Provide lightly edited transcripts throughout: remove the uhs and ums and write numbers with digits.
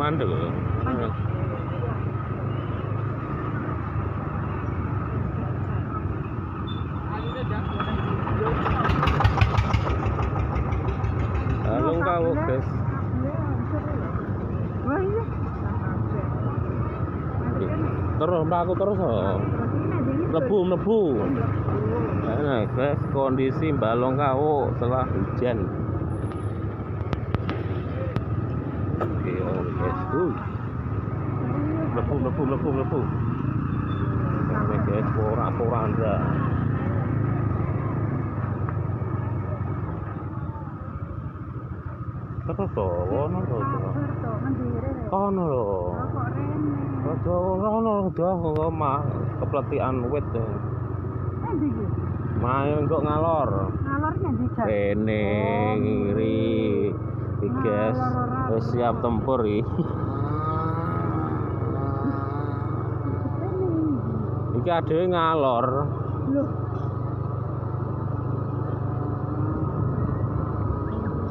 Mandek. Halo kau guys. Terus aku terus nebu. Nah guys, kondisi Balong Kawu setelah hujan. Oke guys, lebu. Ini guys, pora-poranda. Terus ono lho. Ono udah mah kepletikan wit. Main kok ngalor. Ngalornya di jar. Rene ngiri. Guys, wis siap tempur iki. Iki adewe ngalor. Loh.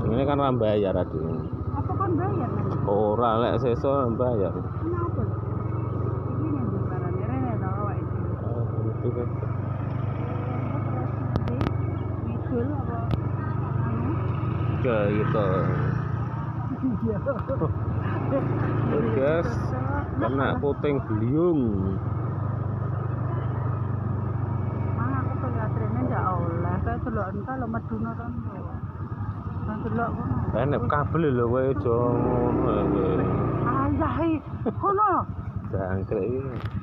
Ini kan ora bayar adik. Apa kan bayar? Ora lek sesuk bayar. Kenapa? Ini yang barangnya rene to awak iki. Itu kan. Mikul apa? Gitu. Guys, kena puting beliung. Mang aku tuh liatrene ndak oleh. Saya delok entar lo meduna kan. Delok kono. Nek kabel lho kowe aja ngono. Ayahe kono. Jangkrik iki.